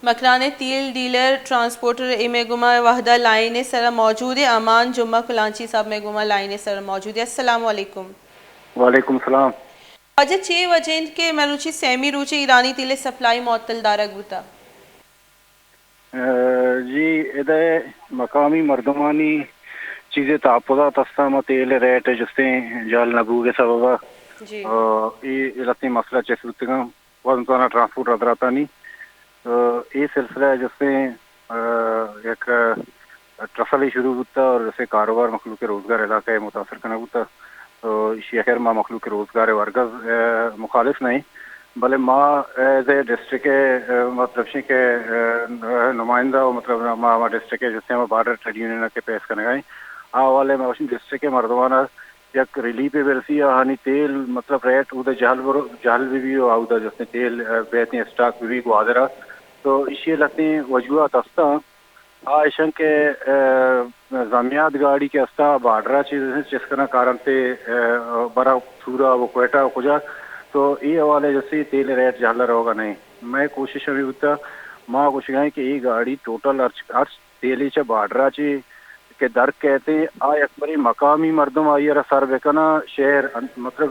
مکران تیل dealer transporter میں گما وحدہ لائن سر موجود ہے. امان جمعہ کلانچی صاحب میں گما لائن سر موجود ہے. السلام علیکم. وعلیکم السلام. آج 6 بجے کے مروچی سیمی روچی ایرانی تیل سپلائی معطل دارگ بتا. جی ادھر مقامی مردمانی چیزیں تحفظات استعمال تیل ریٹ جستے جال نبو کے سبب جی یہ رتی مسئلہ چیز وزن ٹرانسپورٹ ادراتا نہیں یہ سلسلہ جس سے ایک ٹرفل شروع ہوتا اور جیسے کاروبار مخلوق روزگار علاقہ متاثر کرنا ہوتا تو اسی خیر ماں مخلوق روزگار ورگز مخالف نہیں بھلے ماں ایز اے ڈسٹرکٹ مطلب کے نمائندہ مطلب ماں ڈسٹرکٹ جس میں بارڈر ٹریڈ یونین کے پیش کرنے گئے والے میں ڈسٹرکٹ مردمانہ یک ریلیف برسی ہانی تیل مطلب ریٹ ادھر جہل بھی آؤدا جس نے تیل بیتی اسٹاک بھی گوادرا تو اسی لگتے وجوہات ہستا آشن کے زمیات گاڑی کے ہستا بارڈرا چیز جس کا کارن سے برا سورا وہ کوئٹہ کجا تو یہ حوالے جیسے تیل ریٹ جہلا ہوگا نہیں میں کوشش ابھی ہوتا ماں کچھ گئے کہ یہ گاڑی ٹوٹل ارچ تیلی چ بارڈرا چی کہ در کہتے آ اکبری مقامی مردم آئی سر بیکنا شہر مطلب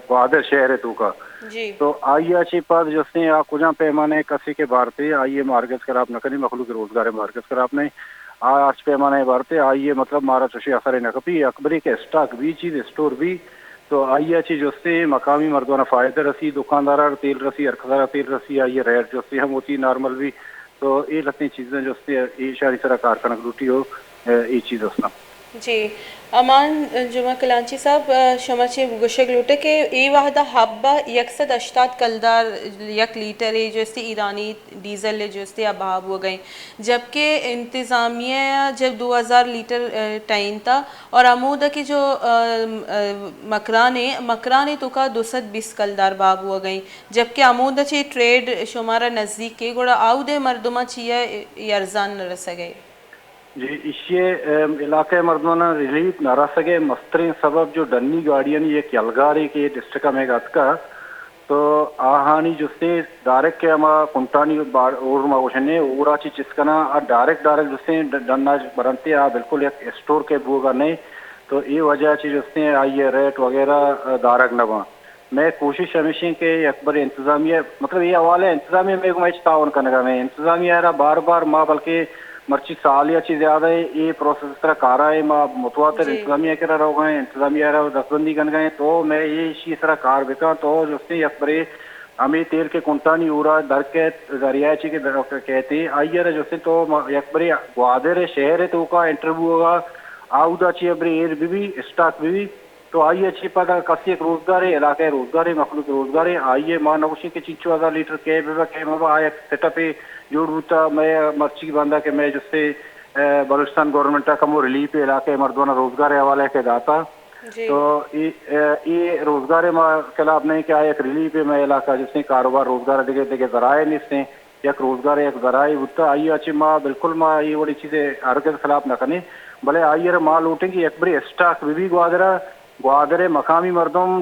بہادر شہر ہے تو کا جی تو آئیے اچھی پد جس نے آپ کجا پیمانے کسی کے بارتے آئیے مارکیٹ خراب نہ کریں مخلوق روزگار مارکیٹ خراب نہیں آج پیمانے بارتے آئیے مطلب مارا چشی اثر نہ کپی اکبری کے اسٹاک بھی چیز اسٹور بھی تو آئیے اچھی جو سے مقامی مردانہ فائدہ رسی دکاندار تیل رسی ارخدارہ تیل رسی آئیے ریٹ جو سے ہم ہوتی نارمل بھی تو یہ لگتی چیزیں جو سے یہ شاری طرح کارکنک روٹی ہو یہ چیز ہونا. جی امان جمعہ کلانچی صاحب شما چی گوشک لوٹے کہ ای واحدہ حبہ 180 کلدار یک لیٹر ہے جو اس سے ایرانی ڈیزل ہے جو اس سے اباب ہو گئیں جبکہ انتظامیہ جب 2000 لیٹر ٹائن تھا اور امودہ کی جو مکرانے تو کا 220 کلدار باب ہو گئیں جبکہ امودہ چی ٹریڈ شمارا نزدیک کے گوڑا آؤ دے مردمہ چیئے ارزان نہ رسا گئے. جی اسی علاقے مردمانہ ریلیف نہ رہ سکے مسترین سبب جو ڈنی گاڑیاں یہ یلگاری کے ڈسٹرکٹ میں گت کا تو آہانی جو سے ڈائریکٹ کے ہما کنٹانی اور ماوشنے اورا چی چسکنا ڈائریکٹ جو سے ڈننا برنتے بالکل ایک اسٹور کے بوگا نہیں تو یہ وجہ چی جو سے آئیے ریٹ وغیرہ دارک نہ بنا میں کوشش ہمیشہ کہ اکبر انتظامیہ مطلب یہ حوالے انتظامیہ میں تعاون کرنے کا میں انتظامیہ بار بار ماں بلکہ مرچی سال یا چیز زیادہ ہے یہ پروسیس اس طرح کارا ہے ماں متواتر جی انتظامیہ کرا رہو گئے انتظامیہ دستبندی کر گئے تو میں یہ اسی طرح کار بکا تو جو سے اکبرے ہمیں تیل کے کنٹانی اورا در کے دریاچی کے کہتے آئیے جو سے تو اکبرے گوادر شہر ہے تو کا انٹرویو ہوگا آؤدا چی ابری ایر بھی اسٹاک بھی تو آئیے اچھی پتا کسی ایک روزگار ہے علاقہ روزگار ہے مخلوق روزگار ہے آئیے ماں نوشی کے 4000 لیٹر کے آیا سیٹ اپ جوڑ ہوتا میں مرچی باندھا کہ میں جس سے بلوچستان گورنمنٹ کا وہ ریلیف علاقے مردانہ روزگار حوالے کے داتا جی تو یہ روزگار خلاف نہیں کہ ایک ریلیف میں علاقہ جس نے کاروبار روزگار دیکھے ذرائع نہیں سے یک روزگار ایک ذرائع ہوتا آئیے اچھی ماں بالکل ماں یہ بڑی چیزیں ہر کے خلاف نہ کریں بھلے آئیے ماں لوٹیں گی ایک بڑی اسٹاک بھی گوادر مقامی مردم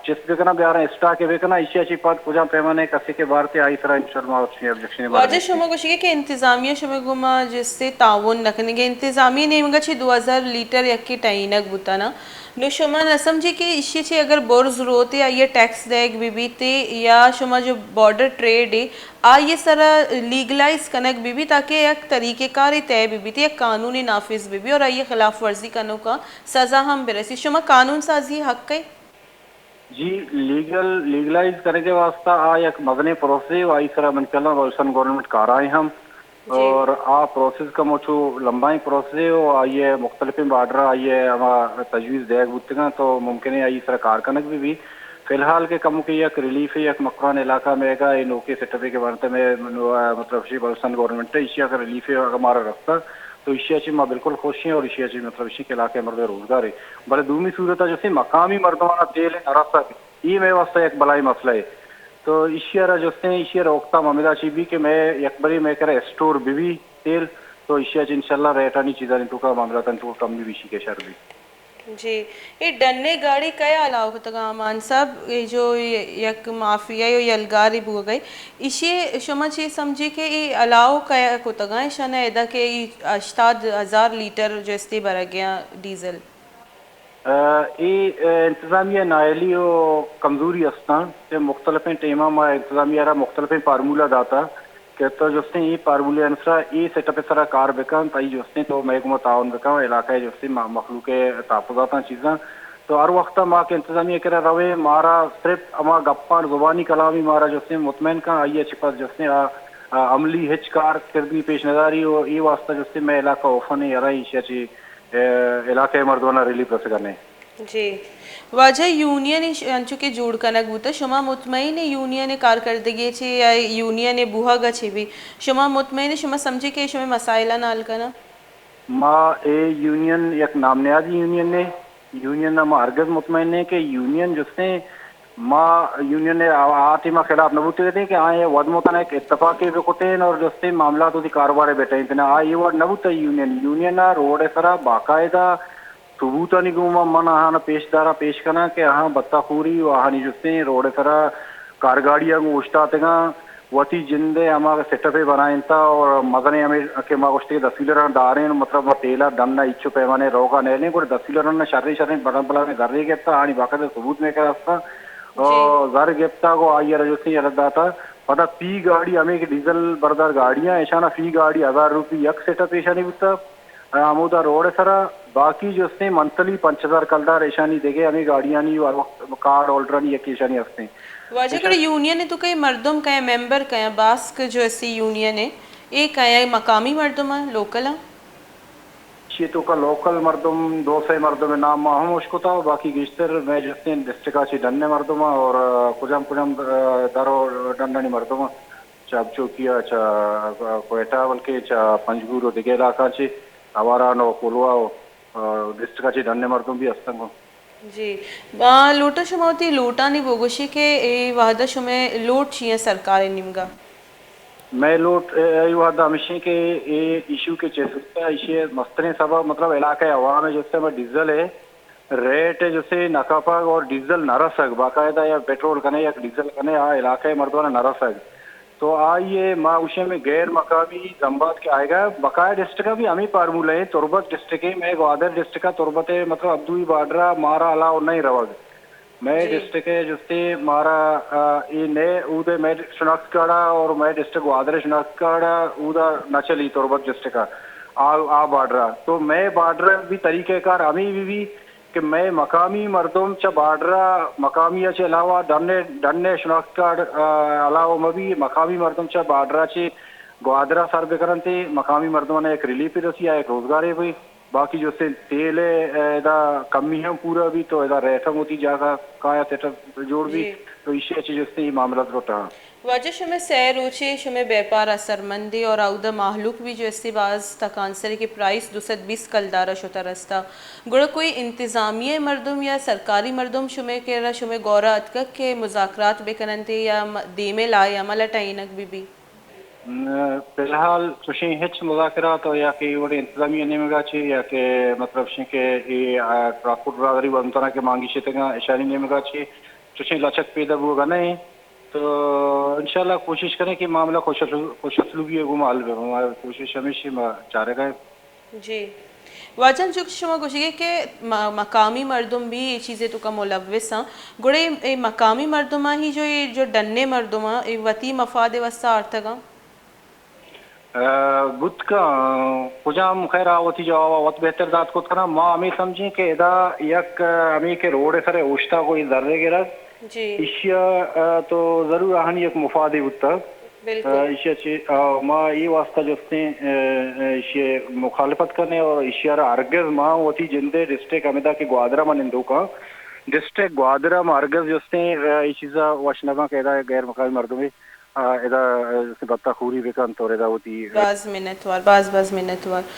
چس بکنا بیارا اسٹاک کے بکنا اسی اچھی پات کجا پیمانے کسی کے بارتے آئی طرح انشاءاللہ واجہ شما کو کہ انتظامیہ شما گما جس سے تعاون نکنے گے انتظامیہ نے مگا چھ 2000 لیٹر یکی ٹائنک بوتا نا نو شما نہ سمجھے کہ اسی چھ اگر بور ضرورت ہے یہ ٹیکس دیگ بھی تے یا شما جو بارڈر ٹریڈ ہے آئیے سرا لیگلائز کنک بھی تاکہ ایک طریقہ کار طے بھی ایک قانونی نافذ بھی اور آئیے خلاف ورزی کنوں کا سزا ہم برسی شما قانون سازی حق ہے. جی لیگلائز کرنے کے واسطہ ایک مدنی پروسیس آئی سرا منچلہ بلوچستان گورنمنٹ کار آئے ہم جی اور پروسیس کا مچھو لمبائی پروسیس ہو آئیے مختلف بارڈر آئیے ہمارا تجویز دے گا تو ممکن ہے آئی سرا کارکنک بھی فی الحال کے کم کی ایک ریلیف ہے ایک مکران علاقہ میں گا یہ نوکے سیٹپے کے بارتے میں مطلب بلوچستان گورنمنٹ ہے اسی کا ریلیف ہے ہمارا رستہ تو اسی اچھی ماں بالکل خوش ہیں اور اسی اچھی مطلب اسی کے علاقے مرد روزگار ہے بڑے دومی صورت ہے جیسے مقامی مردمانہ تیل نرسہ یہ میں واسطہ ایک بلائی مسئلہ ہے تو اشیارہ جو سے اشیارہ اوکتا ممیدہ چی بھی کہ میں یک بری میں کرے اسٹور بھی تیل تو اشیاء انشاءاللہ ریٹانی چیزیں تو کا معاملہ تو کم بھی شی کے شر بھی जी ये डन्ने गाड़ी कया अलाव होता अमान साहब ये जो यक माफिया यो यलगारी बुआ गई इसे शमा चे समझे के ये अलाव कया होता ईशाना एदा के 80,000 लीटर जो इस्ते भरा गया डीजल इंतज़ामिया नायली और कमज़ोरी अस्तां ते मुख्तलिफ टेमा मा इंतज़ामिया रा मुख्तलिफ फार्मूला दाता कि तो जोस्ते ये फार्मूले अनुसार ये सेटअप सरा कार बेकन ताई जोस्ते तो महकमा ताउन बेकन इलाका जोस्ते मखलूक ताफुजाता चीज़ां तो हर वक्त माँ के इंतज़ामिया करा रवे मारा सिर्फ अमा गप्पा ज़ुबानी कलामी मारा जोस्ते मुतमैन का आइए छिपा जोस्ते अमली हिच कार किरदी पेश नज़ारी और ये वास्ता जोस्ते मैं इलाका ओफन यारा इशाची इलाके मर्दवाना रिलीफ रस करने जी वाजह यूनियन अंचु के जोड़ कनक बुता शमा मुतमईन यूनियन कारकर्दगी छे या यूनियन बुहा गछे भी शमा मुतमईन शमा समझे के शमे मसाइला नाल कना माँ ए यूनियन एक नामनियादी यूनियन ने यूनियन ना माँ हरगज मुतमईन ने कि यूनियन जिसने माँ यूनियन ने आती माँ खिलाफ नबूते कहते हैं कि हाँ ये वदमोता ने एक इत्तफाक़ी बेकुटेन और जिससे मामला तो दी कारोबार बैठे हैं इतना ये वर्ड नबूता यूनियन ना रोड सरा बाकायदा सबूता निगुमा मन हाँ पेशदारा पेश करना कि हाँ बत्ताखोरी वहाँ जिससे रोड सरा कारगाड़ियाँ को उष्टा तेगा वती जिंदे हमारे सेटअप बनाए था और मदने हमें के माँ उष्टे 10 किलो दारे मतलब तेला दन्ना इच्छु पैमाने रोगा नहीं कोई 10 किलो ना शर्री बड़ा बड़ा में घर गेप्ता आनी बाकायदा सबूत में क्या और घर गेप्ता को आई रजोसी रद्दा था पता फी गाड़ी हमें डीजल बरदार गाड़ियाँ ऐसा ना फी गाड़ी 1000 रुपये यक सेटअप ऐसा नहीं बुता आमोदा रोड सरा बाकी जो उसने मंथली 5000 कलदार ऐशानी देखे हमें गाड़ियाँ नहीं कार ऑल्ट्रानी एक ऐशानी हफ्ते वाजे कड़े यूनियन है तो कई मर्दम कया मेंबर कया बास्क जो ऐसी यूनियन है ये कया मकामी मर्दम है लोकल है ये तो का लोकल मर्दम 200 मर्दम नाम माहूम उसको था बाकी गिश्तर मैं जिसने डिस्ट्रिक्ट डन्ने मर्दमा और कुजम दारो डंडनी मर्दमा चाब चौकिया चा कोयटा बल्कि चा पंजगुर दिगे इलाका चे हमारा नो कोलवा डिस्ट्रिक्ट डन्ने मर्दम भी हस्तन को जी लोटा शुमावती लोटा नहीं बोगोशी के ए वादा शुमे लोट चाहिए सरकार निमगा मैं लोट वादा हमेशा के ये इशू के चेसुता इशे मस्तने सभा मतलब इलाका हवा में जैसे मैं डीजल है रेट है जैसे नकापा और डीजल नरसक बाकायदा या पेट्रोल कने या डीजल कने इलाके मर्दवाना नरसक तो आइए माँ उसे में गैर मकामी जम्बात के आएगा बकाया डिस्ट्रिक्ट का भी हमें फार्मूला है तुरबत डिस्ट्रिक्ट है मैं ग्वादर डिस्ट्रिक्ट का तुरबत है मतलब अब्दुई बाडरा मारा अलाव नहीं रवग मैं डिस्ट्रिक्ट है जिससे मारा ये नए उदय मैं शनाख्त काड़ा और मैं डिस्ट्रिक्ट ग्वादर शनाख्त काड़ा उदा न चली तुरबत डिस्ट्रिक्ट का आ बाडरा तो मैं बाडरा भी तरीक़ेकार हमें भी कि मैं मकामी मर्दों च बाडरा मकामी चे अलावा डन्ने शनाख्त कार्ड अलावा मैं भी मकामी मर्दों च बाडरा चे ग्वादरा सर बेकरन थे मकामी मर्दों ने एक रिलीफ रसी एक रोजगार है भाई बाकी जो से तेल है एदा कमी है पूरा भी तो एदा रेटम होती जागा काया सेटअप जोड़ भी तो इसे अच्छी जो से मामला रोटा वजह शुमे सैर ऊँचे शुमे व्यापार असरमंदी और आउदा माहलूक भी जो इससे बाज तकांसर के प्राइस 220 कलदारा शुता रस्ता गुड़ कोई इंतज़ामिया मर्दम या सरकारी मर्दम शुमे के शुमे गौरा अतक के मुज़ाकरात बेकनते या देमे लाए अमल टाइनक भी फिलहाल तुशी हिच मुज़ाकरात या कि वो इंतज़ामिया नेमगा चे या कि मतलब के ये ट्रांसपोर्ट बरादरी बनतना के मांगी शेतगा इशारी नेमगा चे तुशी लचक पैदा होगा नहीं तो इंशाल्लाह कोशिश करें कि मामला खुशसलूबी घुमाल हमारी कोशिश हमेशा चाहेगा जी वाजन जो शुमा कोशिश के मकामी मर्दम भी ये चीज़ें तो का मुलव्वस हैं गुड़े मकामी मर्दमा ही जो डन्ने मर्दमा वती मफाद वस्ता अर्थगा गुद का कुजाम खैर आवती जो वत बेहतर दात को करना माँ हमें समझे कि इदा यक हमें के रोड सरे उष्टा कोई दर्रे गिरा जी इशिया तो जरूर आहनी एक मुफादी उत्तर इशिया चे माँ ये वास्ता जोस्ते इशिया मुखालफत करने और इशिया अर्गज माँ होती जिंदे डिस्ट्रिक्ट अमिदा के ग्वादरा में निंदू का डिस्ट्रिक्ट ग्वादरा में अर्गज जोस्ते इशिजा वशनगा के इदा गैर मकामी मर्दों में इदा बत्ता खूरी बेकन तो इदा होती बाज मिनटवार